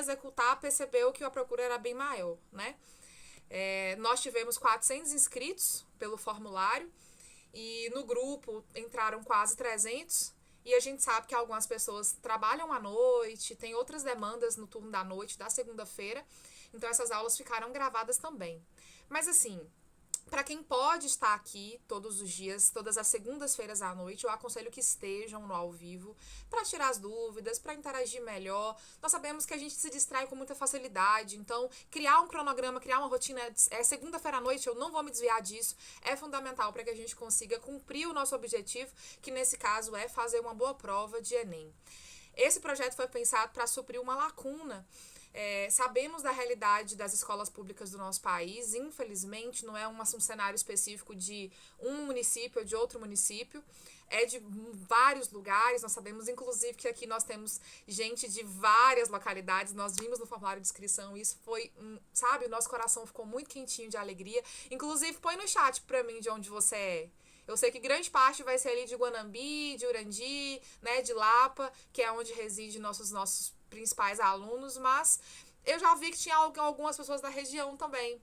executar, percebeu que a procura era bem maior, né? Nós tivemos 400 inscritos pelo formulário e no grupo entraram quase 300. E a gente sabe que algumas pessoas trabalham à noite, tem outras demandas no turno da noite, da segunda-feira. Então, essas aulas ficaram gravadas também. Mas, assim, para quem pode estar aqui todos os dias, todas as segundas-feiras à noite, eu aconselho que estejam no ao vivo para tirar as dúvidas, para interagir melhor. Nós sabemos que a gente se distrai com muita facilidade, então criar um cronograma, criar uma rotina, segunda-feira à noite, eu não vou me desviar disso, é fundamental para que a gente consiga cumprir o nosso objetivo, que nesse caso é fazer uma boa prova de Enem. Esse projeto foi pensado para suprir uma lacuna. Sabemos da realidade das escolas públicas do nosso país, infelizmente não é um cenário específico de um município ou de outro município, é de vários lugares. Nós sabemos inclusive que aqui nós temos gente de várias localidades, nós vimos no formulário de inscrição, isso foi, sabe, o nosso coração ficou muito quentinho de alegria. Inclusive põe no chat pra mim de onde você é. Eu sei que grande parte vai ser ali de Guanambi, de Urandi, né, de Lapa, que é onde reside nossos principais alunos, mas eu já vi que tinha algumas pessoas da região também.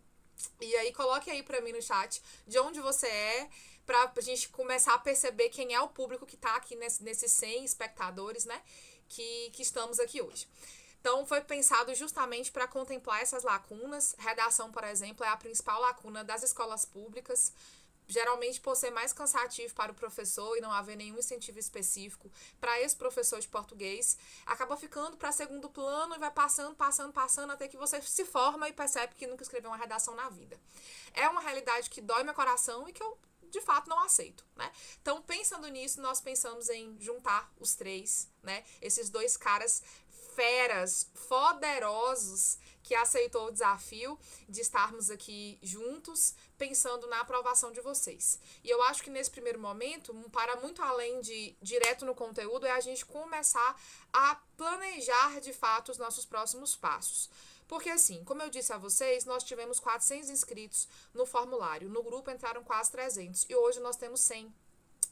E aí coloque aí pra mim no chat de onde você é, pra gente começar a perceber quem é o público que tá aqui nesses 100 espectadores, né, que estamos aqui hoje. Então, foi pensado justamente para contemplar essas lacunas. Redação, por exemplo, é a principal lacuna das escolas públicas, geralmente por ser mais cansativo para o professor e não haver nenhum incentivo específico para esse professor de português, acaba ficando para segundo plano e vai passando até que você se forma e percebe que nunca escreveu uma redação na vida. É uma realidade que dói meu coração e que eu de fato não aceito, né? Então, pensando nisso, nós pensamos em juntar os três, né? Esses dois caras feras, poderosos, que aceitou o desafio de estarmos aqui juntos, pensando na aprovação de vocês. E eu acho que nesse primeiro momento, para muito além de direto no conteúdo, é a gente começar a planejar de fato os nossos próximos passos. Porque assim, como eu disse a vocês, nós tivemos 400 inscritos no formulário. No grupo entraram quase 300 e hoje nós temos 100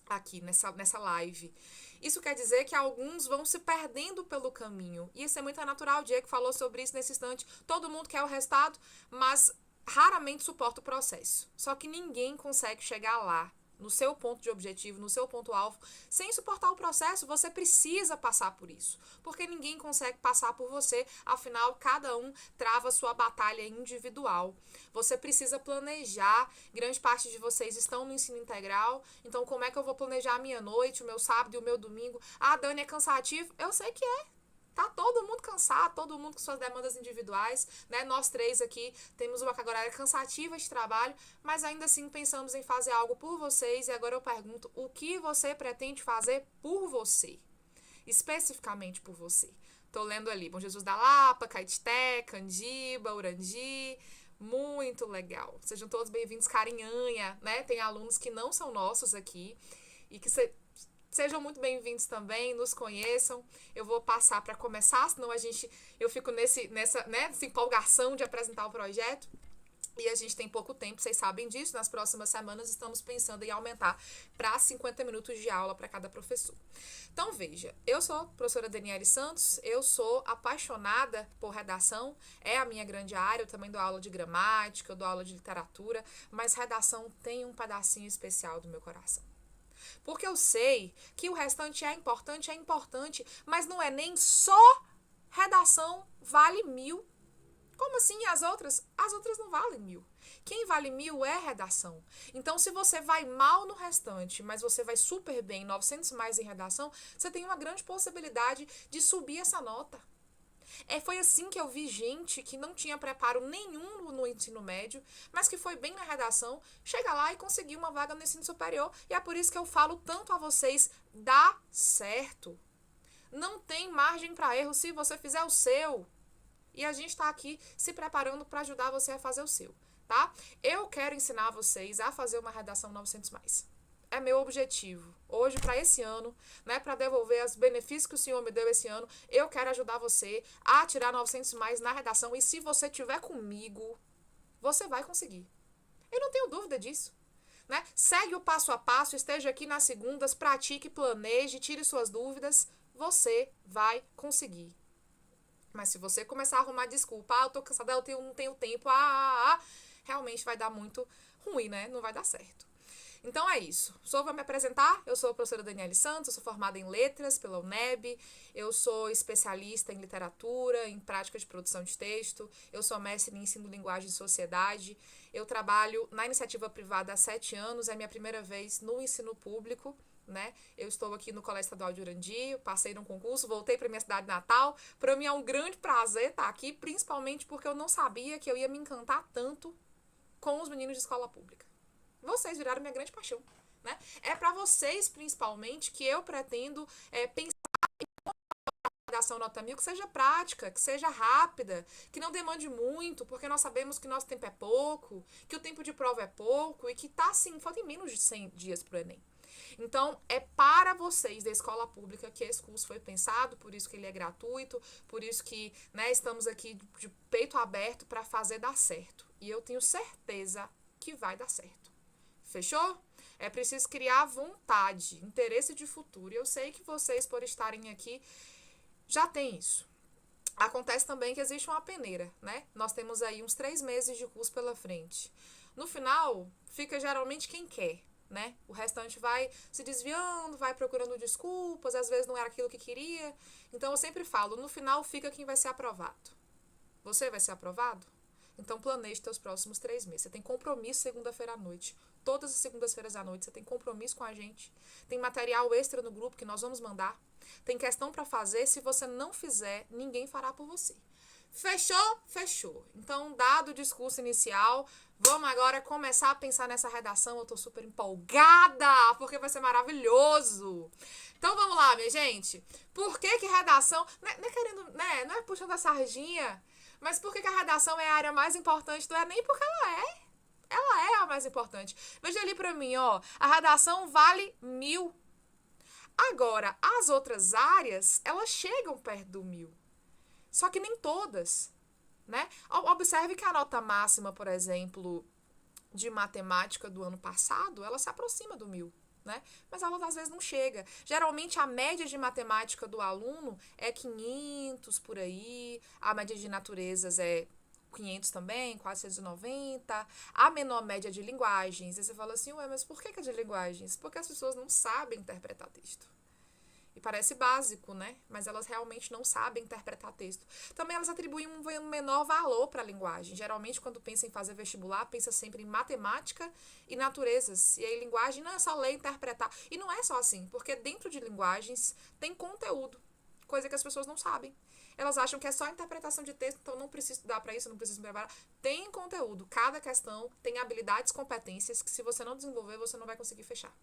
aqui nessa live. Isso quer dizer que alguns vão se perdendo pelo caminho. E isso é muito natural. O Diego falou sobre isso nesse instante. Todo mundo quer o resultado, mas raramente suporta o processo. Só que ninguém consegue chegar lá, no seu ponto de objetivo, no seu ponto-alvo, sem suportar o processo. Você precisa passar por isso, porque ninguém consegue passar por você, afinal, cada um trava sua batalha individual. Você precisa planejar, grande parte de vocês estão no ensino integral, então como é que eu vou planejar a minha noite, o meu sábado e o meu domingo? Ah, Dani, é cansativo? Eu sei que é. Tá todo mundo cansado, todo mundo com suas demandas individuais, né? Nós três aqui temos uma carga horária cansativa de trabalho, mas ainda assim pensamos em fazer algo por vocês. E agora eu pergunto, o que você pretende fazer por você? Especificamente por você. Tô lendo ali, Bom Jesus da Lapa, Caetité, Candiba, Urandi. Muito legal. Sejam todos bem-vindos, Carinhanha, né? Tem alunos que não são nossos aqui e que sejam muito bem-vindos também, nos conheçam. Eu vou passar para começar, senão eu fico nessa empolgação de apresentar o projeto. E a gente tem pouco tempo, vocês sabem disso. Nas próximas semanas estamos pensando em aumentar para 50 minutos de aula para cada professor. Então, veja, eu sou a professora Daniele Santos, eu sou apaixonada por redação, é a minha grande área, eu também dou aula de gramática, eu dou aula de literatura, mas redação tem um pedacinho especial do meu coração. Porque eu sei que o restante é importante, mas não é nem só redação vale 1000. Como assim as outras? As outras não valem 1000. Quem vale 1000 é redação. Então, se você vai mal no restante, mas você vai super bem, 900 mais em redação, você tem uma grande possibilidade de subir essa nota. Foi assim que eu vi gente que não tinha preparo nenhum no ensino médio, mas que foi bem na redação, chega lá e conseguiu uma vaga no ensino superior. E é por isso que eu falo tanto a vocês, dá certo. Não tem margem para erro se você fizer o seu. E a gente está aqui se preparando para ajudar você a fazer o seu, tá? Eu quero ensinar vocês a fazer uma redação 900 mais. É meu objetivo. Hoje, para esse ano, né, para devolver os benefícios que o Senhor me deu esse ano, eu quero ajudar você a tirar 900 mais na redação. E se você tiver comigo, você vai conseguir. Eu não tenho dúvida disso. Né? Segue o passo a passo, esteja aqui nas segundas, pratique, planeje, tire suas dúvidas. Você vai conseguir. Mas se você começar a arrumar desculpa, eu tô cansada, não tenho tempo, realmente vai dar muito ruim, né? Não vai dar certo. Então é isso. Vou me apresentar. Eu sou a professora Daniele Santos, eu sou formada em letras pela UNEB, eu sou especialista em literatura, em prática de produção de texto, eu sou mestre em ensino, linguagem e sociedade, eu trabalho na iniciativa privada há 7 anos, é minha primeira vez no ensino público, né? Eu estou aqui no Colégio Estadual de Urandi, passei num concurso, voltei para minha cidade natal. Para mim é um grande prazer estar aqui, principalmente porque eu não sabia que eu ia me encantar tanto com os meninos de escola pública. Vocês viraram minha grande paixão, né? É para vocês, principalmente, que eu pretendo pensar em redação nota 1000 que seja prática, que seja rápida, que não demande muito, porque nós sabemos que nosso tempo é pouco, que o tempo de prova é pouco e que tá, assim, faltam menos de 100 dias pro Enem. Então, é para vocês da escola pública que esse curso foi pensado, por isso que ele é gratuito, por isso que, né, estamos aqui de peito aberto para fazer dar certo. E eu tenho certeza que vai dar certo. Fechou? É preciso criar vontade, interesse de futuro. E eu sei que vocês, por estarem aqui, já têm isso. Acontece também que existe uma peneira, né? Nós temos aí uns 3 meses de curso pela frente. No final, fica geralmente quem quer, né? O restante vai se desviando, vai procurando desculpas, às vezes não era aquilo que queria. Então, eu sempre falo, no final fica quem vai ser aprovado. Você vai ser aprovado? Então, planeje seus próximos 3 meses. Você tem compromisso segunda-feira à noite. Todas as segundas-feiras à noite você tem compromisso com a gente. Tem material extra no grupo que nós vamos mandar. Tem questão para fazer. Se você não fizer, ninguém fará por você. Fechou? Fechou. Então, dado o discurso inicial, vamos agora começar a pensar nessa redação. Eu tô super empolgada, porque vai ser maravilhoso. Então, vamos lá, minha gente. Por que redação... Não é querendo, né? Não é puxando a sardinha... Mas por que a redação é a área mais importante do Enem? Porque ela é. Ela é a mais importante. Veja ali pra mim, ó. A redação vale 1000. Agora, as outras áreas, elas chegam perto do 1000. Só que nem todas, né? Observe que a nota máxima, por exemplo, de matemática do ano passado, ela se aproxima do 1000. Né? Mas ela às vezes não chega. Geralmente a média de matemática do aluno é 500 por aí, a média de naturezas é 500 também, 490, a menor média de linguagens. Aí você fala assim, ué, mas por que é de linguagens? Porque as pessoas não sabem interpretar texto. E parece básico, né? Mas elas realmente não sabem interpretar texto. Também elas atribuem um menor valor para a linguagem. Geralmente, quando pensa em fazer vestibular, pensa sempre em matemática e naturezas. E aí, linguagem não é só ler e interpretar. E não é só assim, porque dentro de linguagens tem conteúdo, coisa que as pessoas não sabem. Elas acham que é só interpretação de texto, então não preciso estudar para isso, não preciso me preparar. Tem conteúdo. Cada questão tem habilidades, competências que se você não desenvolver, você não vai conseguir fechar.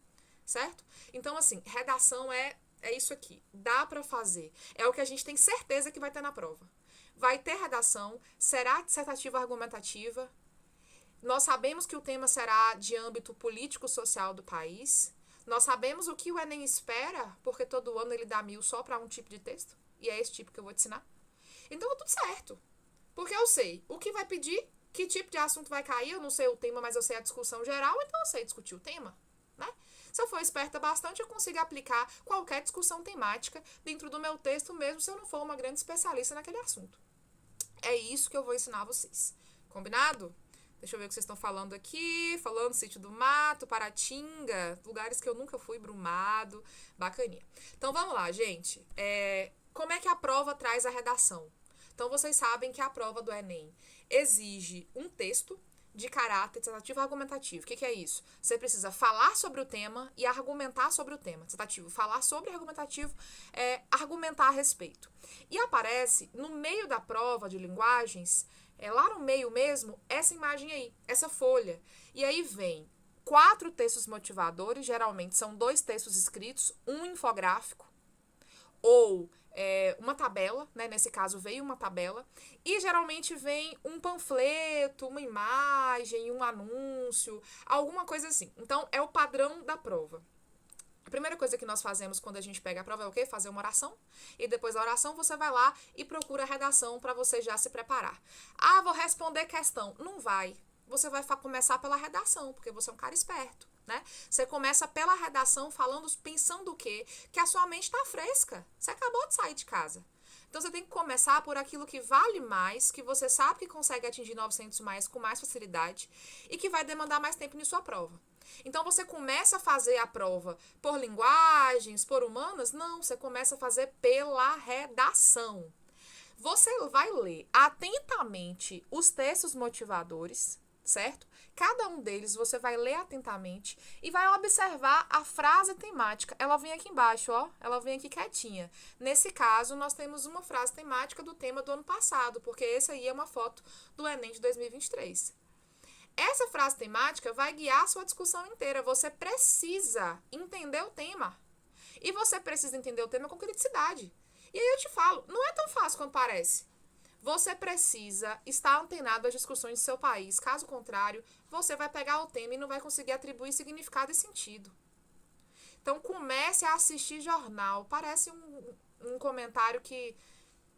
Certo? Então, assim, redação é isso aqui. Dá pra fazer. É o que a gente tem certeza que vai ter na prova. Vai ter redação, será dissertativa argumentativa. Nós sabemos que o tema será de âmbito político-social do país. Nós sabemos o que o Enem espera, porque todo ano ele dá 1000 só para um tipo de texto. E é esse tipo que eu vou te ensinar. Então, é tudo certo. Porque eu sei o que vai pedir, que tipo de assunto vai cair. Eu não sei o tema, mas eu sei a discussão geral, então eu sei discutir o tema, né? Se eu for esperta bastante, eu consigo aplicar qualquer discussão temática dentro do meu texto, mesmo se eu não for uma grande especialista naquele assunto. É isso que eu vou ensinar vocês. Combinado? Deixa eu ver o que vocês estão falando aqui. Falando Sítio do Mato, Paratinga, lugares que eu nunca fui, Brumado, bacaninha. Então, vamos lá, gente. Como é que a prova traz a redação? Então, vocês sabem que a prova do Enem exige um texto de caráter dissertativo argumentativo. O que é isso? Você precisa falar sobre o tema e argumentar sobre o tema. Dissertativo, falar sobre, argumentativo, argumentar a respeito. E aparece no meio da prova de linguagens, lá no meio mesmo, essa imagem aí, essa folha. E aí vem 4 textos motivadores, geralmente são 2 textos escritos, um infográfico, ou uma tabela, né? Nesse caso veio uma tabela, e geralmente vem um panfleto, uma imagem, um anúncio, alguma coisa assim. Então, é o padrão da prova. A primeira coisa que nós fazemos quando a gente pega a prova é o quê? Fazer uma oração. E depois da oração você vai lá e procura a redação para você já se preparar. Ah, vou responder questão. Não vai. Você vai começar pela redação, porque você é um cara esperto, né? Você começa pela redação falando, pensando o quê? Que a sua mente está fresca. Você acabou de sair de casa. Então, você tem que começar por aquilo que vale mais, que você sabe que consegue atingir 900 mais com mais facilidade e que vai demandar mais tempo em sua prova. Então, você começa a fazer a prova por linguagens, por humanas? Não, você começa a fazer pela redação. Você vai ler atentamente os textos motivadores, certo? Cada um deles você vai ler atentamente e vai observar a frase temática. Ela vem aqui embaixo, ó. Ela vem aqui quietinha. Nesse caso, nós temos uma frase temática do tema do ano passado, porque esse aí é uma foto do Enem de 2023. Essa frase temática vai guiar a sua discussão inteira. Você precisa entender o tema. E você precisa entender o tema com criticidade. E aí eu te falo, não é tão fácil quanto parece. Você precisa estar antenado às discussões do seu país. Caso contrário, você vai pegar o tema e não vai conseguir atribuir significado e sentido. Então, comece a assistir jornal. Parece um comentário que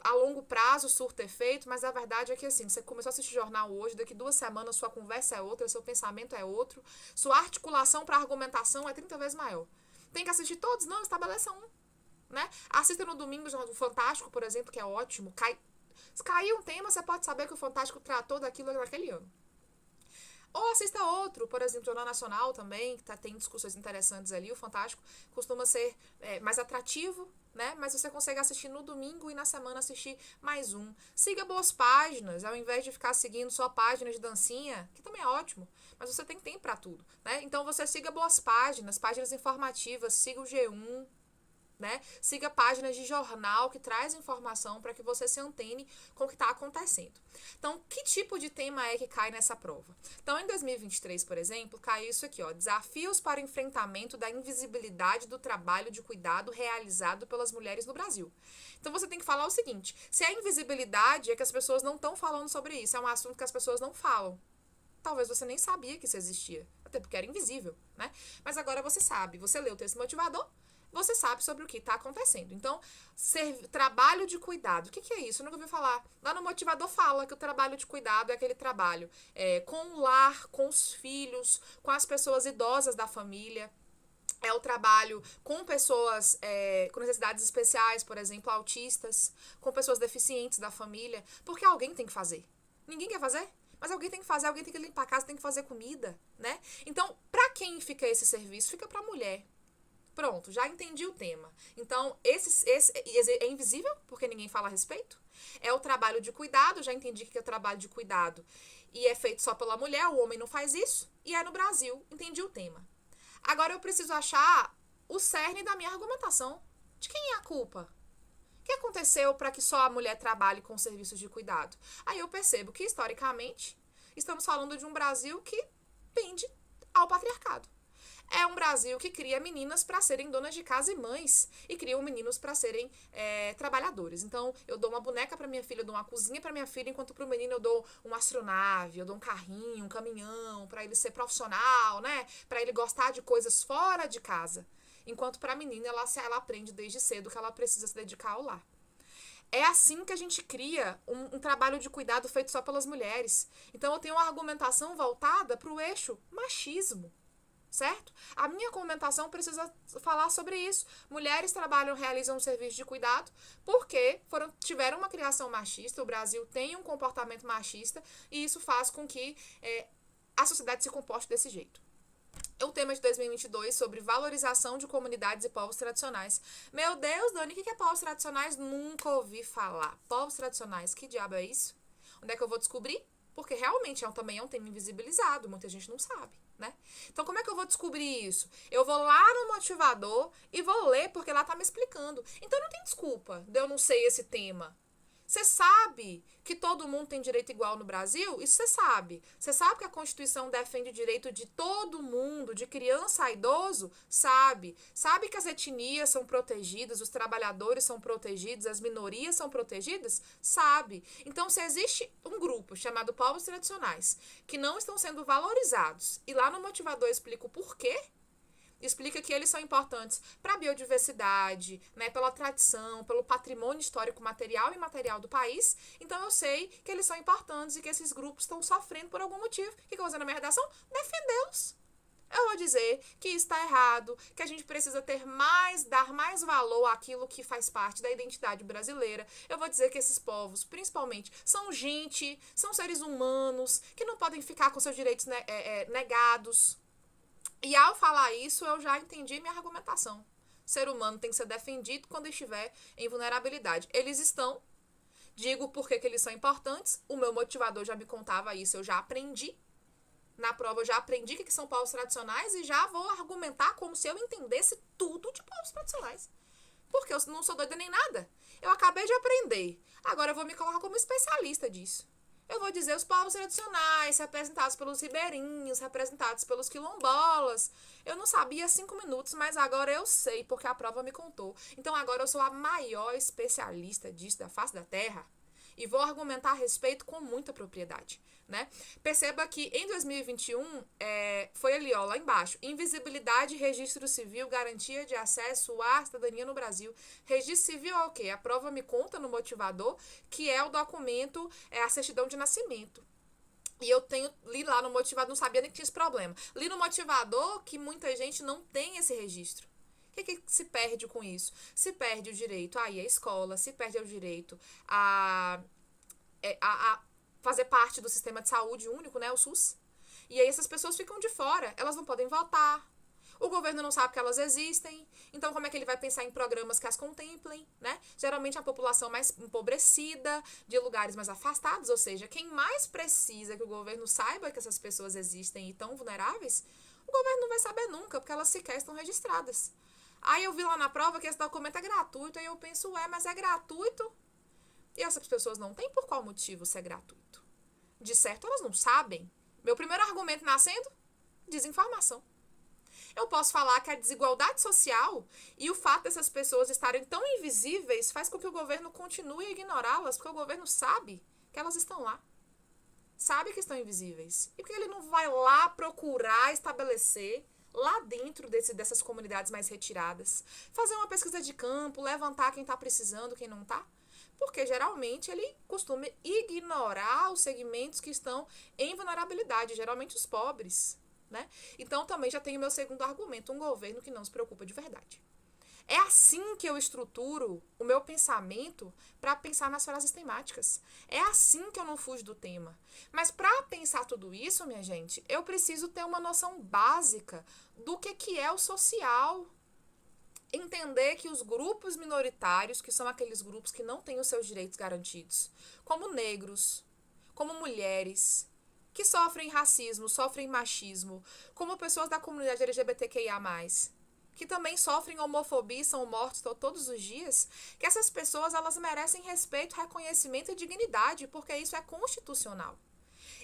a longo prazo surta efeito, mas a verdade é que assim, você começou a assistir jornal hoje, daqui 2 semanas sua conversa é outra, seu pensamento é outro, sua articulação para argumentação é 30 vezes maior. Tem que assistir todos? Não, estabeleça um. Né? Assista no domingo o Fantástico, por exemplo, que é ótimo. Se cair um tema, você pode saber que o Fantástico tratou daquilo naquele ano. Ou assista outro, por exemplo, o Jornal Nacional também, que tem discussões interessantes ali. O Fantástico costuma ser mais atrativo, né? Mas você consegue assistir no domingo e na semana assistir mais um. Siga boas páginas, ao invés de ficar seguindo só páginas de dancinha, que também é ótimo, mas você tem tempo para tudo, né? Então você siga boas páginas, páginas informativas, siga o G1, né? Siga páginas de jornal que traz informação para que você se antene com o que está acontecendo. Então, que tipo de tema é que cai nessa prova? Então, em 2023, por exemplo, caiu isso aqui, ó, desafios para o enfrentamento da invisibilidade do trabalho de cuidado realizado pelas mulheres no Brasil. Então, você tem que falar o seguinte, se a invisibilidade é que as pessoas não estão falando sobre isso, é um assunto que as pessoas não falam. Talvez você nem sabia que isso existia, até porque era invisível, né? Mas agora você sabe, você leu o texto motivador, você sabe sobre o que está acontecendo. Então, trabalho de cuidado. O que é isso? Eu nunca ouvi falar. Lá no motivador fala que o trabalho de cuidado é aquele trabalho com o lar, com os filhos, com as pessoas idosas da família. É o trabalho com pessoas com necessidades especiais, por exemplo, autistas, com pessoas deficientes da família. Porque alguém tem que fazer. Ninguém quer fazer? Mas alguém tem que fazer, alguém tem que limpar a casa, tem que fazer comida, né? Então, para quem fica esse serviço? Fica para a mulher. Pronto, já entendi o tema. Então, esse é invisível, porque ninguém fala a respeito. É o trabalho de cuidado, já entendi que é o trabalho de cuidado. E é feito só pela mulher, o homem não faz isso. E é no Brasil, entendi o tema. Agora eu preciso achar o cerne da minha argumentação. De quem é a culpa? O que aconteceu para que só a mulher trabalhe com serviços de cuidado? Aí eu percebo que, historicamente, estamos falando de um Brasil que pende ao patriarcado. É um Brasil que cria meninas para serem donas de casa e mães e cria meninos para serem trabalhadores. Então, eu dou uma boneca para minha filha, eu dou uma cozinha para minha filha, enquanto para o menino eu dou uma astronave, eu dou um carrinho, um caminhão, para ele ser profissional, né? Para ele gostar de coisas fora de casa. Enquanto para a menina, ela aprende desde cedo que ela precisa se dedicar ao lar. É assim que a gente cria um trabalho de cuidado feito só pelas mulheres. Então, eu tenho uma argumentação voltada para o eixo machismo. Certo? A minha argumentação precisa falar sobre isso. Mulheres trabalham, realizam um serviço de cuidado porque tiveram uma criação machista, o Brasil tem um comportamento machista e isso faz com que a sociedade se comporte desse jeito. O tema de 2022 sobre valorização de comunidades e povos tradicionais. Meu Deus, Dani, o que é povos tradicionais? Nunca ouvi falar. Povos tradicionais, que diabo é isso? Onde é que eu vou descobrir? Porque realmente também é um tema invisibilizado, muita gente não sabe, né? Então, como é que eu vou descobrir isso? Eu vou lá no motivador e vou ler, porque lá tá me explicando. Então, não tem desculpa de eu não sei esse tema. Você sabe que todo mundo tem direito igual no Brasil? Isso você sabe. Você sabe que a Constituição defende o direito de todo mundo, de criança a idoso? Sabe. Sabe que as etnias são protegidas, os trabalhadores são protegidos, as minorias são protegidas? Sabe. Então, se existe um grupo chamado povos tradicionais que não estão sendo valorizados, e lá no motivador eu explico o porquê, explica que eles são importantes para a biodiversidade, né, pela tradição, pelo patrimônio histórico material e imaterial do país. Então eu sei que eles são importantes e que esses grupos estão sofrendo por algum motivo. O que eu vou fazer na minha redação? Defendê-los. Eu vou dizer que isso está errado, que a gente precisa dar mais valor àquilo que faz parte da identidade brasileira. Eu vou dizer que esses povos, principalmente, são gente, são seres humanos, que não podem ficar com seus direitos negados. E ao falar isso, eu já entendi minha argumentação. O ser humano tem que ser defendido quando estiver em vulnerabilidade. Eles estão, digo por que eles são importantes, o meu motivador já me contava isso, eu já aprendi. Na prova eu já aprendi o que são povos tradicionais e já vou argumentar como se eu entendesse tudo de povos tradicionais. Porque eu não sou doida nem nada. Eu acabei de aprender. Agora eu vou me colocar como especialista disso. Eu vou dizer os povos tradicionais, representados pelos ribeirinhos, representados pelos quilombolas. Eu não sabia há 5 minutos, mas agora eu sei, porque a prova me contou. Então agora eu sou a maior especialista disso da face da terra. E vou argumentar a respeito com muita propriedade, né? Perceba que em 2021, foi ali, ó, lá embaixo, invisibilidade, registro civil, garantia de acesso à cidadania no Brasil. Registro civil é o quê? A prova me conta no motivador, que é o documento, a certidão de nascimento. E eu li lá no motivador, não sabia nem que tinha esse problema. Li no motivador que muita gente não tem esse registro. O que se perde com isso? Se perde o direito a ir à escola, se perde o direito a fazer parte do sistema de saúde único, né, o SUS. E aí essas pessoas ficam de fora, elas não podem votar. O governo não sabe que elas existem. Então, como é que ele vai pensar em programas que as contemplem, né? Geralmente, a população mais empobrecida, de lugares mais afastados, ou seja, quem mais precisa que o governo saiba que essas pessoas existem e estão vulneráveis, o governo não vai saber nunca, porque elas sequer estão registradas. Aí eu vi lá na prova que esse documento é gratuito, aí eu penso, mas é gratuito? E essas pessoas não têm por qual motivo ser gratuito. De certo, elas não sabem. Meu primeiro argumento nascendo? Desinformação. Eu posso falar que a desigualdade social e o fato dessas pessoas estarem tão invisíveis faz com que o governo continue a ignorá-las, porque o governo sabe que elas estão lá. Sabe que estão invisíveis. E porque ele não vai lá procurar estabelecer lá dentro dessas comunidades mais retiradas, fazer uma pesquisa de campo, levantar quem está precisando, quem não está? Porque geralmente ele costuma ignorar os segmentos que estão em vulnerabilidade, geralmente os pobres, né? Então também já tenho meu segundo argumento, um governo que não se preocupa de verdade. É assim que eu estruturo o meu pensamento para pensar nas frases temáticas. É assim que eu não fujo do tema. Mas para pensar tudo isso, minha gente, eu preciso ter uma noção básica do que é o social. Entender que os grupos minoritários, que são aqueles grupos que não têm os seus direitos garantidos, como negros, como mulheres, que sofrem racismo, sofrem machismo, como pessoas da comunidade LGBTQIA+, que também sofrem homofobia e são mortos todos os dias, que essas pessoas elas merecem respeito, reconhecimento e dignidade, porque isso é constitucional.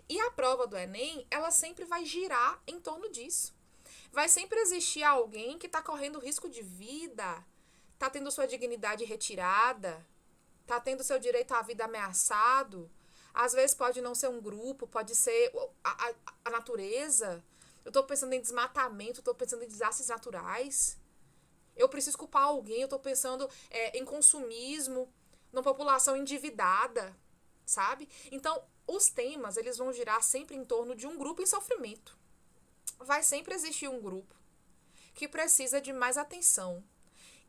E a prova do Enem, ela sempre vai girar em torno disso. Vai sempre existir alguém que está correndo risco de vida, está tendo sua dignidade retirada, está tendo seu direito à vida ameaçado. Às vezes pode não ser um grupo, pode ser a natureza. Eu estou pensando em desmatamento, estou pensando em desastres naturais. Eu preciso culpar alguém, eu estou pensando em consumismo, numa população endividada, sabe? Então, os temas, eles vão girar sempre em torno de um grupo em sofrimento. Vai sempre existir um grupo que precisa de mais atenção.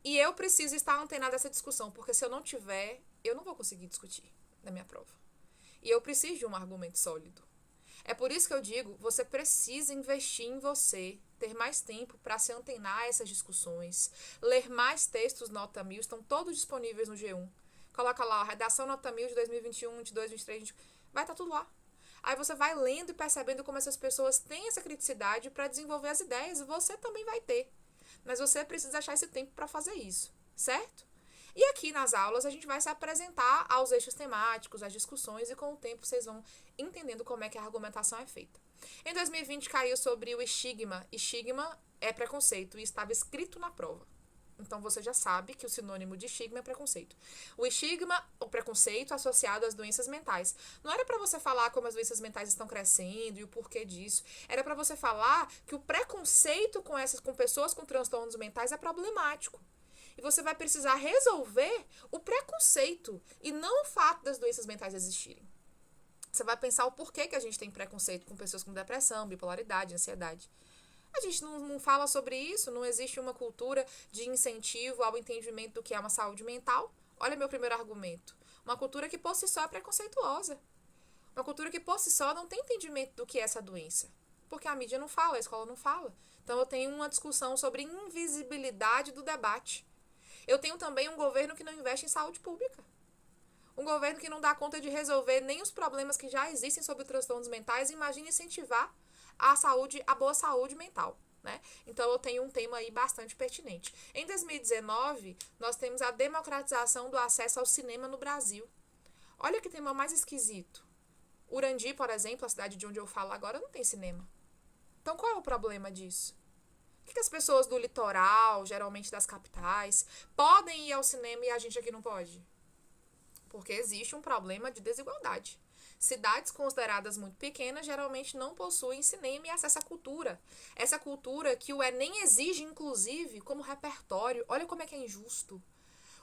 E eu preciso estar antenada dessa discussão, porque se eu não tiver, eu não vou conseguir discutir na minha prova. E eu preciso de um argumento sólido. É por isso que eu digo, você precisa investir em você, ter mais tempo para se antenar a essas discussões, ler mais textos Nota 1000, estão todos disponíveis no G1. Coloca lá, redação Nota 1000 de 2021, 22, 23, vai estar tudo lá. Aí você vai lendo e percebendo como essas pessoas têm essa criticidade para desenvolver as ideias, e você também vai ter. Mas você precisa achar esse tempo para fazer isso, certo? E aqui nas aulas a gente vai se apresentar aos eixos temáticos, às discussões, e com o tempo vocês vão entendendo como é que a argumentação é feita. Em 2020 caiu sobre o estigma. Estigma é preconceito e estava escrito na prova. Então você já sabe que o sinônimo de estigma é preconceito. O estigma, o preconceito associado às doenças mentais. Não era para você falar como as doenças mentais estão crescendo e o porquê disso. Era para você falar que o preconceito com pessoas com transtornos mentais é problemático. E você vai precisar resolver o preconceito e não o fato das doenças mentais existirem. Você vai pensar o porquê que a gente tem preconceito com pessoas com depressão, bipolaridade, ansiedade. A gente não fala sobre isso, não existe uma cultura de incentivo ao entendimento do que é uma saúde mental. Olha meu primeiro argumento. Uma cultura que por si só é preconceituosa. Uma cultura que por si só não tem entendimento do que é essa doença. Porque a mídia não fala, a escola não fala. Então eu tenho uma discussão sobre invisibilidade do debate. Eu tenho também um governo que não investe em saúde pública. Um governo que não dá conta de resolver nem os problemas que já existem sobre transtornos mentais. Imagina incentivar a boa saúde mental. Né? Então eu tenho um tema aí bastante pertinente. Em 2019, nós temos a democratização do acesso ao cinema no Brasil. Olha que tema mais esquisito. Urandi, por exemplo, a cidade de onde eu falo agora, não tem cinema. Então qual é o problema disso? Por que as pessoas do litoral, geralmente das capitais, podem ir ao cinema e a gente aqui não pode? Porque existe um problema de desigualdade. Cidades consideradas muito pequenas geralmente não possuem cinema e acesso à cultura. Essa cultura que o Enem exige, inclusive, como repertório. Olha como é que é injusto.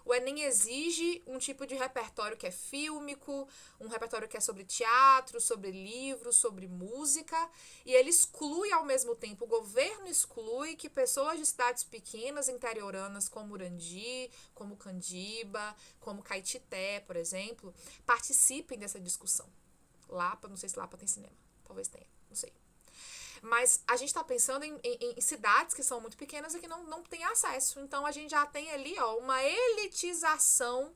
O Enem exige um tipo de repertório que é fílmico, um repertório que é sobre teatro, sobre livros, sobre música, e ele exclui ao mesmo tempo, o governo exclui que pessoas de cidades pequenas, interioranas, como Urandi, como Candiba, como Caetité, por exemplo, participem dessa discussão. Lapa, não sei se Lapa tem cinema, talvez tenha, não sei. Mas a gente está pensando em cidades que são muito pequenas e que não tem acesso. Então a gente já tem ali uma elitização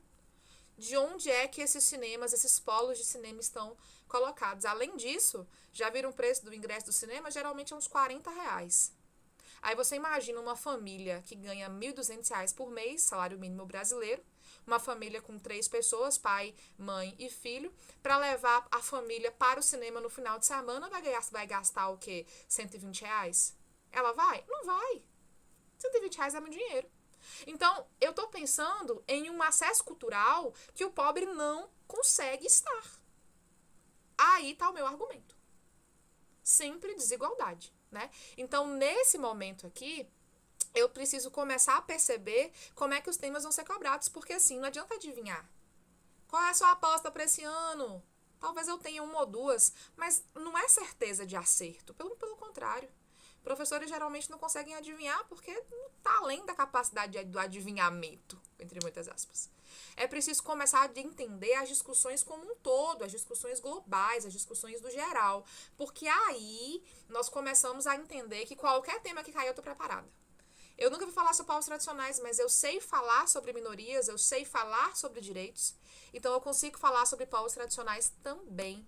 de onde é que esses cinemas, esses polos de cinema estão colocados. Além disso, já viram o preço do ingresso do cinema? Geralmente é uns R$40. Aí você imagina uma família que ganha R$1.200 por mês, salário mínimo brasileiro, uma família com 3 pessoas, pai, mãe e filho, para levar a família para o cinema no final de semana, vai gastar o quê? R$120? Ela vai? Não vai. R$120 é muito dinheiro. Então, eu estou pensando em um acesso cultural que o pobre não consegue estar. Aí está o meu argumento. Sempre desigualdade, né? Então, nesse momento aqui, eu preciso começar a perceber como é que os temas vão ser cobrados, porque assim, não adianta adivinhar. Qual é a sua aposta para esse ano? Talvez eu tenha uma ou duas, mas não é certeza de acerto, pelo contrário. Professores geralmente não conseguem adivinhar porque está além da capacidade do adivinhamento, entre muitas aspas. É preciso começar a entender as discussões como um todo, as discussões globais, as discussões do geral, porque aí nós começamos a entender que qualquer tema que cair eu estou preparada. Eu nunca vou falar sobre povos tradicionais, mas eu sei falar sobre minorias, eu sei falar sobre direitos. Então eu consigo falar sobre povos tradicionais também,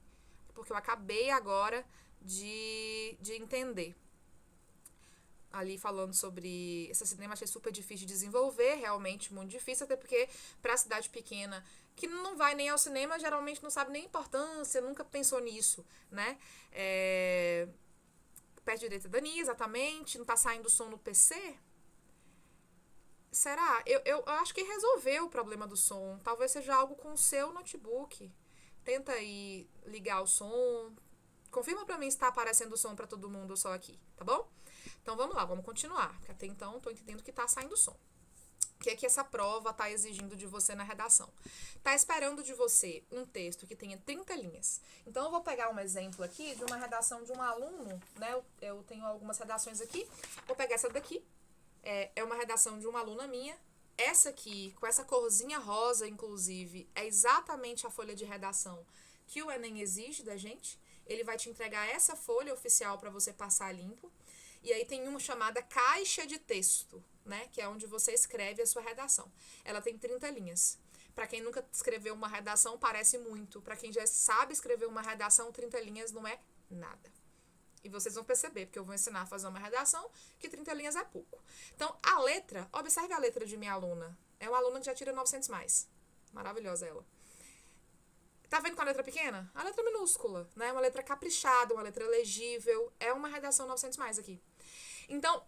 porque eu acabei agora de entender. Ali falando sobre esse cinema, achei super difícil de desenvolver, realmente muito difícil, até porque para cidade pequena, que não vai nem ao cinema, geralmente não sabe nem a importância, nunca pensou nisso, né? Perto direita da Dani, exatamente, não tá saindo som no PC? Será? Eu acho que resolveu o problema do som. Talvez seja algo com o seu notebook. Tenta aí ligar o som. Confirma pra mim se tá aparecendo o som pra todo mundo ou só aqui, tá bom? Então vamos lá, vamos continuar. Porque até então tô entendendo que tá saindo som. O que é que essa prova tá exigindo de você na redação? Tá esperando de você um texto que tenha 30 linhas. Então eu vou pegar um exemplo aqui de uma redação de um aluno, né? Eu tenho algumas redações aqui. Vou pegar essa daqui. É uma redação de uma aluna minha. Essa aqui, com essa corzinha rosa, inclusive, é exatamente a folha de redação que o Enem exige da gente. Ele vai te entregar essa folha oficial para você passar limpo. E aí tem uma chamada caixa de texto, né? Que é onde você escreve a sua redação. Ela tem 30 linhas. Para quem nunca escreveu uma redação, parece muito. Para quem já sabe escrever uma redação, 30 linhas não é nada. E vocês vão perceber, porque eu vou ensinar a fazer uma redação, que 30 linhas é pouco. Então, a letra, observe a letra de minha aluna. É uma aluna que já tira 900 mais. Maravilhosa ela. Tá vendo com a letra pequena? A letra minúscula, né? Uma letra caprichada, uma letra legível. É uma redação 900 mais aqui. Então,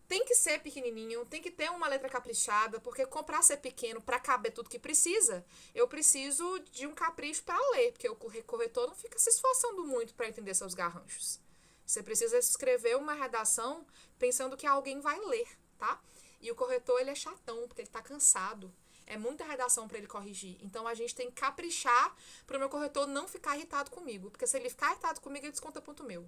tem que ser pequenininho, tem que ter uma letra caprichada, porque pra ser pequeno, pra caber tudo que precisa, eu preciso de um capricho pra ler, porque o corretor não fica se esforçando muito pra entender seus garranchos. Você precisa escrever uma redação pensando que alguém vai ler, tá? E o corretor, ele é chatão, porque ele tá cansado. É muita redação para ele corrigir. Então, a gente tem que caprichar para o meu corretor não ficar irritado comigo. Porque se ele ficar irritado comigo, ele desconta ponto meu.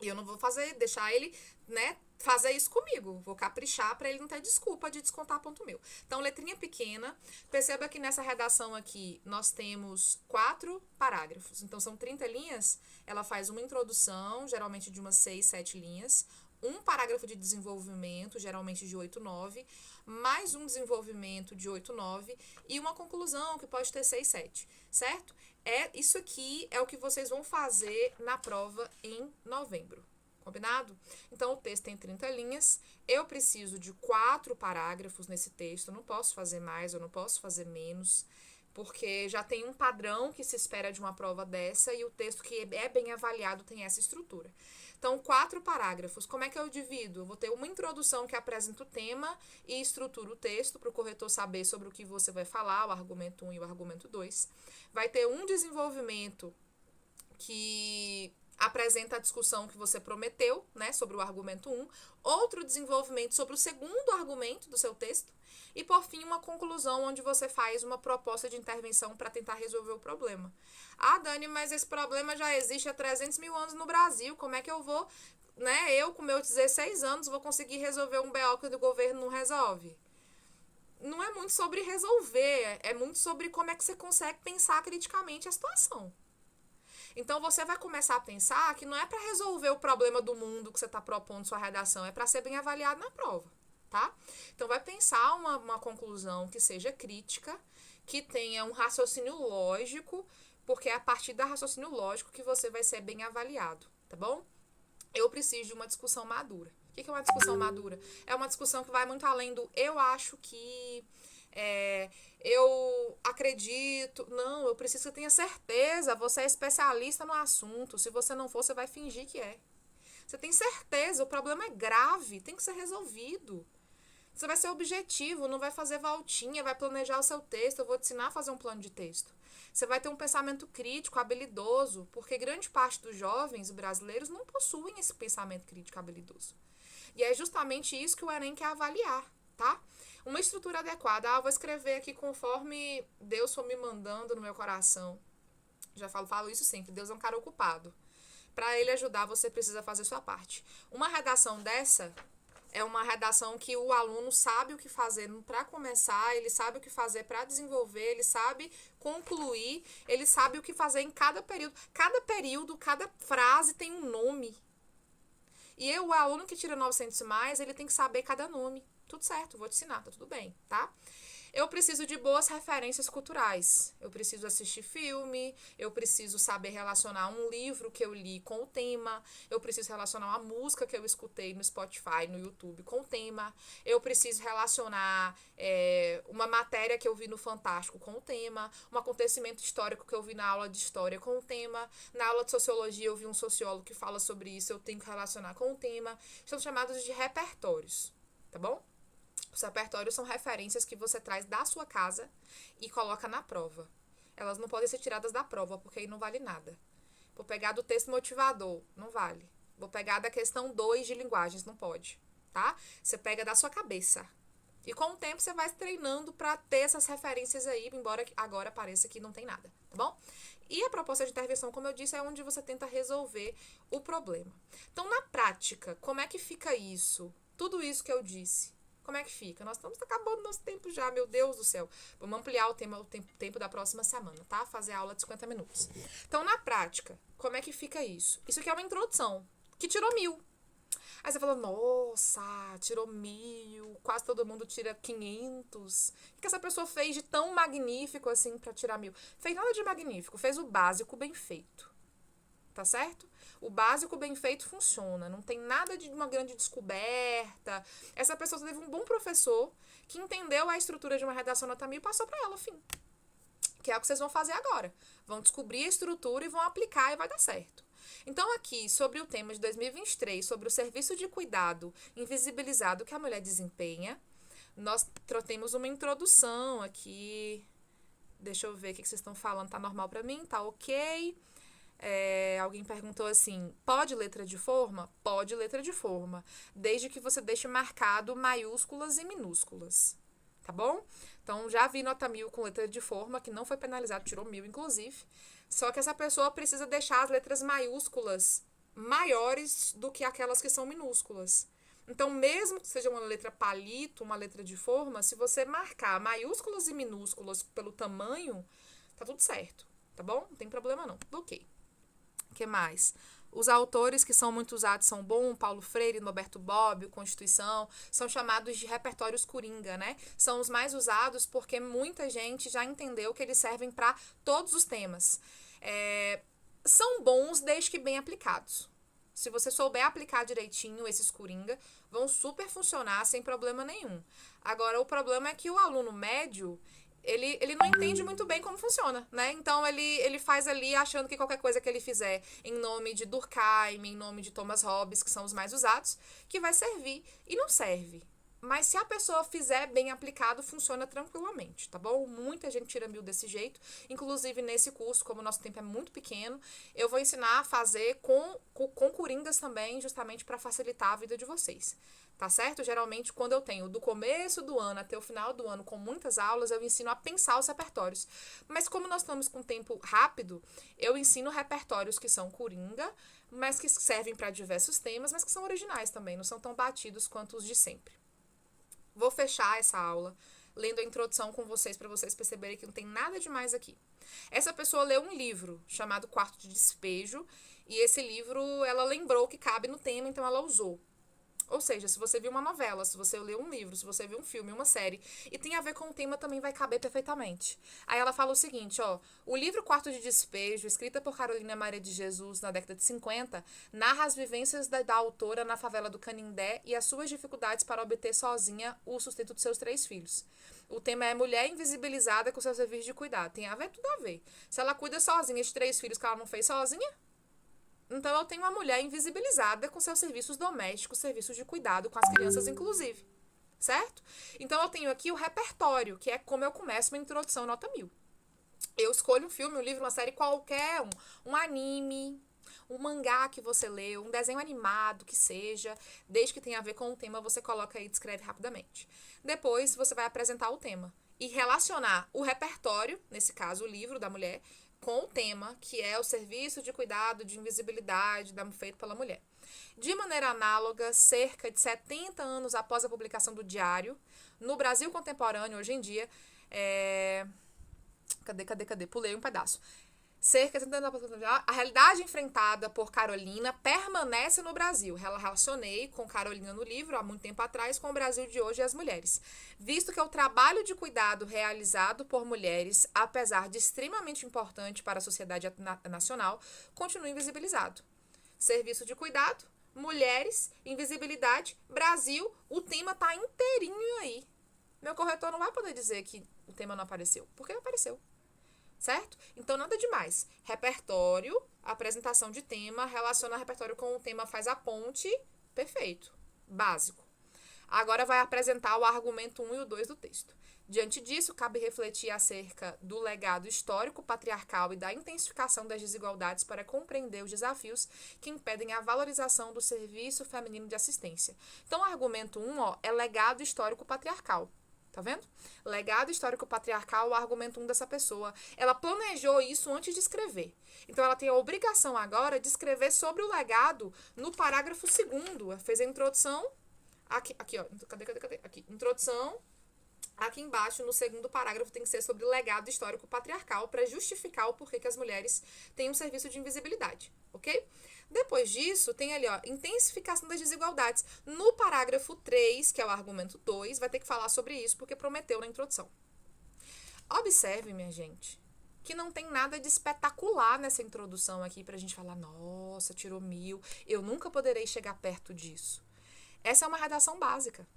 E eu não vou deixar ele, né, fazer isso comigo. Vou caprichar para ele não ter desculpa de descontar ponto meu. Então, letrinha pequena. Perceba que nessa redação aqui nós temos 4 parágrafos. Então, são 30 linhas. Ela faz uma introdução, geralmente de umas 6, 7 linhas. Um parágrafo de desenvolvimento, geralmente de 8, 9. Mais um desenvolvimento de 8, 9. E uma conclusão, que pode ter 6, 7. Certo? Isso aqui é o que vocês vão fazer na prova em novembro. Combinado? Então, o texto tem 30 linhas. Eu preciso de 4 parágrafos nesse texto. Eu não posso fazer mais, eu não posso fazer menos, porque já tem um padrão que se espera de uma prova dessa e o texto que é bem avaliado tem essa estrutura. Então, 4 parágrafos. Como é que eu divido? Eu vou ter uma introdução que apresenta o tema e estrutura o texto para o corretor saber sobre o que você vai falar, o argumento 1 e o argumento 2. Vai ter um desenvolvimento que apresenta a discussão que você prometeu, né, sobre o argumento 1, outro desenvolvimento sobre o segundo argumento do seu texto, e por fim uma conclusão onde você faz uma proposta de intervenção para tentar resolver o problema. Ah, Dani, mas esse problema já existe há 300 mil anos no Brasil, como é que eu vou, né, eu com meus 16 anos vou conseguir resolver um BO que o governo não resolve? Não é muito sobre resolver, é muito sobre como é que você consegue pensar criticamente a situação. Então, você vai começar a pensar que não é para resolver o problema do mundo que você está propondo sua redação, é para ser bem avaliado na prova, tá? Então, vai pensar uma conclusão que seja crítica, que tenha um raciocínio lógico, porque é a partir do raciocínio lógico que você vai ser bem avaliado, tá bom? Eu preciso de uma discussão madura. O que é uma discussão madura? É uma discussão que vai muito além do eu acho que... eu acredito, não, eu preciso que você tenha certeza, você é especialista no assunto, se você não for, você vai fingir que é. Você tem certeza, o problema é grave, tem que ser resolvido. Você vai ser objetivo, não vai fazer voltinha, vai planejar o seu texto, eu vou te ensinar a fazer um plano de texto. Você vai ter um pensamento crítico, habilidoso, porque grande parte dos jovens brasileiros não possuem esse pensamento crítico habilidoso. E é justamente isso que o Enem quer avaliar, tá? Uma estrutura adequada. Eu vou escrever aqui conforme Deus for me mandando no meu coração. Já falo isso sempre. Deus é um cara ocupado. Para ele ajudar, você precisa fazer sua parte. Uma redação dessa é uma redação que o aluno sabe o que fazer para começar, ele sabe o que fazer para desenvolver, ele sabe concluir, ele sabe o que fazer em cada período. Cada período, cada frase tem um nome. E o aluno que tira 900 mais, ele tem que saber cada nome. Tudo certo, vou te ensinar, tá tudo bem, tá? Eu preciso de boas referências culturais. Eu preciso assistir filme, eu preciso saber relacionar um livro que eu li com o tema, eu preciso relacionar uma música que eu escutei no Spotify, no YouTube com o tema, eu preciso relacionar uma matéria que eu vi no Fantástico com o tema, um acontecimento histórico que eu vi na aula de história com o tema, na aula de sociologia eu vi um sociólogo que fala sobre isso, eu tenho que relacionar com o tema. São chamados de repertórios, tá bom? Os repertórios são referências que você traz da sua casa e coloca na prova. Elas não podem ser tiradas da prova, porque aí não vale nada. Vou pegar do texto motivador, não vale. Vou pegar da questão 2 de linguagens, não pode, tá? Você pega da sua cabeça. E com o tempo você vai treinando para ter essas referências aí, embora agora pareça que não tem nada, tá bom? E a proposta de intervenção, como eu disse, é onde você tenta resolver o problema. Então, na prática, como é que fica isso? Tudo isso que eu disse. Como é que fica? Nós estamos acabando nosso tempo já, meu Deus do céu. Vamos ampliar o tempo da próxima semana, tá? Fazer a aula de 50 minutos. Então, na prática, como é que fica isso? Isso aqui é uma introdução, que tirou 1000. Aí você fala, nossa, tirou 1000, quase todo mundo tira 500. O que essa pessoa fez de tão magnífico assim pra tirar 1000? Fez nada de magnífico, fez o básico bem feito. Tá certo? O básico bem feito funciona. Não tem nada de uma grande descoberta. Essa pessoa teve um bom professor que entendeu a estrutura de uma redação nota 1000 e passou para ela, fim. Que é o que vocês vão fazer agora. Vão descobrir a estrutura e vão aplicar e vai dar certo. Então, aqui, sobre o tema de 2023, sobre o serviço de cuidado invisibilizado que a mulher desempenha, nós temos uma introdução aqui. Deixa eu ver o que vocês estão falando. Tá normal para mim? Tá ok? Alguém perguntou assim, pode letra de forma? Pode letra de forma, desde que você deixe marcado maiúsculas e minúsculas, tá bom? Então, já vi nota 1000 com letra de forma, que não foi penalizado, tirou 1000 inclusive, só que essa pessoa precisa deixar as letras maiúsculas maiores do que aquelas que são minúsculas. Então, mesmo que seja uma letra palito, uma letra de forma, se você marcar maiúsculas e minúsculas pelo tamanho, tá tudo certo, tá bom? Não tem problema não. Ok. O que mais? Os autores que são muito usados são Paulo Freire, Norberto Bobbio, Constituição, são chamados de repertórios coringa, né? São os mais usados porque muita gente já entendeu que eles servem para todos os temas. São bons desde que bem aplicados. Se você souber aplicar direitinho esses coringa, vão super funcionar sem problema nenhum. Agora, o problema é que o aluno médio, ele não entende muito bem como funciona, né? Então, ele faz ali achando que qualquer coisa que ele fizer em nome de Durkheim, em nome de Thomas Hobbes, que são os mais usados, que vai servir. E não serve. Mas se a pessoa fizer bem aplicado, funciona tranquilamente, tá bom? Muita gente tira 1000 desse jeito. Inclusive, nesse curso, como o nosso tempo é muito pequeno, eu vou ensinar a fazer com coringas também, justamente para facilitar a vida de vocês. Tá certo? Geralmente, quando eu tenho do começo do ano até o final do ano com muitas aulas, eu ensino a pensar os repertórios. Mas como nós estamos com tempo rápido, eu ensino repertórios que são coringa, mas que servem para diversos temas, mas que são originais também, não são tão batidos quanto os de sempre. Vou fechar essa aula lendo a introdução com vocês para vocês perceberem que não tem nada demais aqui. Essa pessoa leu um livro chamado Quarto de Despejo e esse livro ela lembrou que cabe no tema, então ela usou. Ou seja, se você viu uma novela, se você leu um livro, se você viu um filme, uma série, e tem a ver com o tema, também vai caber perfeitamente. Aí ela fala o seguinte, ó, o livro Quarto de Despejo, escrita por Carolina Maria de Jesus na década de 50, narra as vivências da autora na favela do Canindé e as suas dificuldades para obter sozinha o sustento de seus 3 filhos. O tema é mulher invisibilizada com seus serviços de cuidado. Tem a ver? Tudo a ver. Se ela cuida sozinha de 3 filhos que ela não fez sozinha, então, eu tenho uma mulher invisibilizada com seus serviços domésticos, serviços de cuidado com as crianças, inclusive. Certo? Então, eu tenho aqui o repertório, que é como eu começo uma introdução nota 1000. Eu escolho um filme, um livro, uma série qualquer, um anime, um mangá que você leu, um desenho animado que seja, desde que tenha a ver com o tema, você coloca aí e descreve rapidamente. Depois, você vai apresentar o tema e relacionar o repertório, nesse caso, o livro da mulher, com o tema, que é o serviço de cuidado de invisibilidade feito pela mulher. De maneira análoga, cerca de 70 anos após a publicação do Diário, no Brasil contemporâneo, hoje em dia, Cadê? Pulei um pedaço. Cerca de 70 anos após a realidade enfrentada por Carolina permanece no Brasil. Ela relacionei com Carolina no livro, há muito tempo atrás, com o Brasil de hoje e as mulheres. Visto que o trabalho de cuidado realizado por mulheres, apesar de extremamente importante para a sociedade nacional, continua invisibilizado. Serviço de cuidado, mulheres, invisibilidade, Brasil, o tema está inteirinho aí. Meu corretor não vai poder dizer que o tema não apareceu, porque apareceu. Certo? Então, nada demais. Repertório, apresentação de tema, relaciona repertório com o tema, faz a ponte. Perfeito. Básico. Agora vai apresentar o argumento 1 e o 2 do texto. Diante disso, cabe refletir acerca do legado histórico patriarcal e da intensificação das desigualdades para compreender os desafios que impedem a valorização do serviço feminino de assistência. Então, o argumento 1, é legado histórico patriarcal. Tá vendo? Legado histórico patriarcal, o argumento 1 dessa pessoa. Ela planejou isso antes de escrever. Então, ela tem a obrigação agora de escrever sobre o legado no parágrafo 2º. Ela fez a introdução. Aqui, ó. Cadê? Aqui. Introdução. Aqui embaixo, no 2º parágrafo, tem que ser sobre o legado histórico patriarcal para justificar o porquê que as mulheres têm um serviço de invisibilidade. Ok? Depois disso, tem ali, ó, intensificação das desigualdades. No parágrafo 3, que é o argumento 2, vai ter que falar sobre isso, porque prometeu na introdução. Observe, minha gente, que não tem nada de espetacular nessa introdução aqui pra gente falar, nossa, tirou 1000, eu nunca poderei chegar perto disso. Essa é uma redação básica.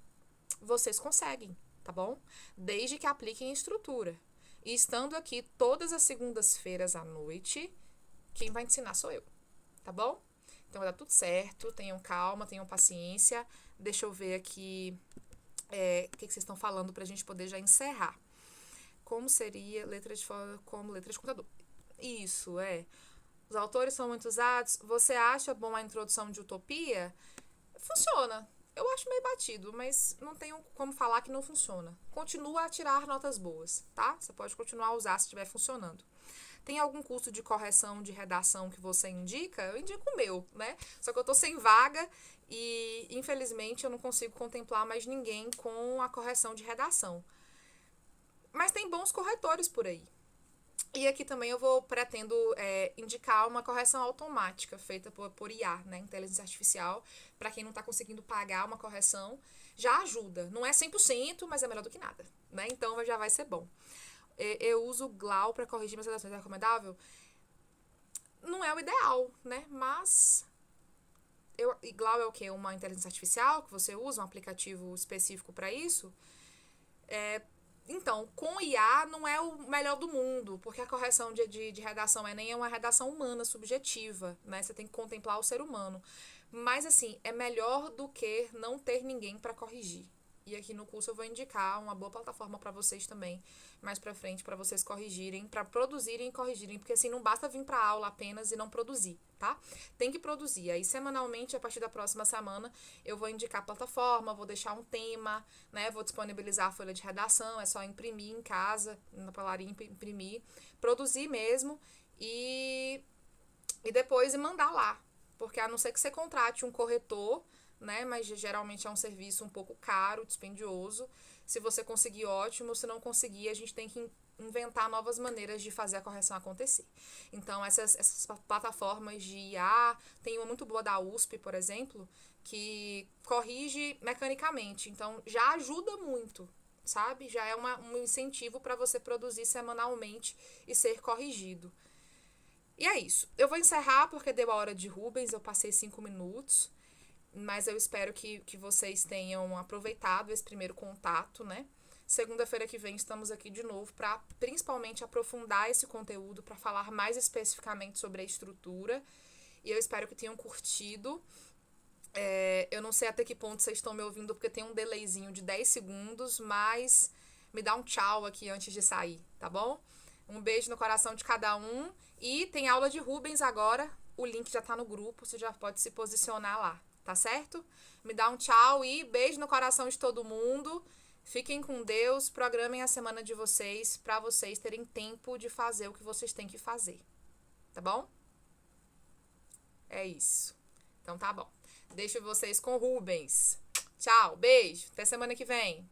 Vocês conseguem, tá bom? Desde que apliquem a estrutura. E estando aqui todas as segundas-feiras à noite, quem vai ensinar sou eu. Tá bom? Então vai dar tudo certo, tenham calma, tenham paciência. Deixa eu ver aqui o que vocês estão falando pra gente poder já encerrar. Como seria letra de fora como letra de computador? Isso, Os autores são muito usados. Você acha bom a introdução de utopia? Funciona. Eu acho meio batido, mas não tenho como falar que não funciona. Continua a tirar notas boas, tá? Você pode continuar a usar se estiver funcionando. tem algum curso de correção de redação que você indica? Eu indico o meu, né? Só que eu tô sem vaga e, infelizmente, eu não consigo contemplar mais ninguém com a correção de redação. Mas tem bons corretores por aí. E aqui também pretendo indicar uma correção automática feita por IA, né, inteligência artificial, para quem não está conseguindo pagar uma correção, já ajuda. Não é 100%, mas é melhor do que nada, né? Então já vai ser bom. Eu uso o GLAU para corrigir minhas redações, é recomendável? Não é o ideal, né? Mas GLAU é o quê? Uma inteligência artificial que você usa, um aplicativo específico para isso? Então, com IA não é o melhor do mundo, porque a correção de redação nem é uma redação humana, subjetiva, né? Você tem que contemplar o ser humano. Mas, assim, é melhor do que não ter ninguém para corrigir. E aqui no curso eu vou indicar uma boa plataforma para vocês também, mais pra frente, para vocês corrigirem, para produzirem e corrigirem, porque assim, não basta vir pra aula apenas e não produzir, tá? Tem que produzir. Aí, semanalmente, a partir da próxima semana, eu vou indicar a plataforma, vou deixar um tema, né? Vou disponibilizar a folha de redação, é só imprimir em casa, na papelaria, imprimir, produzir mesmo e depois mandar lá. Porque a não ser que você contrate um corretor, né? Mas geralmente é um serviço um pouco caro, dispendioso. Se você conseguir, ótimo. Se não conseguir, a gente tem que inventar novas maneiras de fazer a correção acontecer. Então, essas plataformas de IA, tem uma muito boa da USP, por exemplo, que corrige mecanicamente. Então, já ajuda muito, sabe? Já é um incentivo para você produzir semanalmente e ser corrigido. E é isso. Eu vou encerrar porque deu a hora de Rubens, eu passei 5 minutos. Mas eu espero que vocês tenham aproveitado esse primeiro contato, né? Segunda-feira que vem estamos aqui de novo para principalmente aprofundar esse conteúdo, para falar mais especificamente sobre a estrutura. E eu espero que tenham curtido. Eu não sei até que ponto vocês estão me ouvindo, porque tem um delayzinho de 10 segundos, mas me dá um tchau aqui antes de sair, tá bom? Um beijo no coração de cada um. E tem aula de Rubens agora. O link já tá no grupo, você já pode se posicionar lá. Tá certo? Me dá um tchau e beijo no coração de todo mundo. Fiquem com Deus, programem a semana de vocês para vocês terem tempo de fazer o que vocês têm que fazer. Tá bom? É isso. Então tá bom. Deixo vocês com Rubens. Tchau, beijo. Até semana que vem.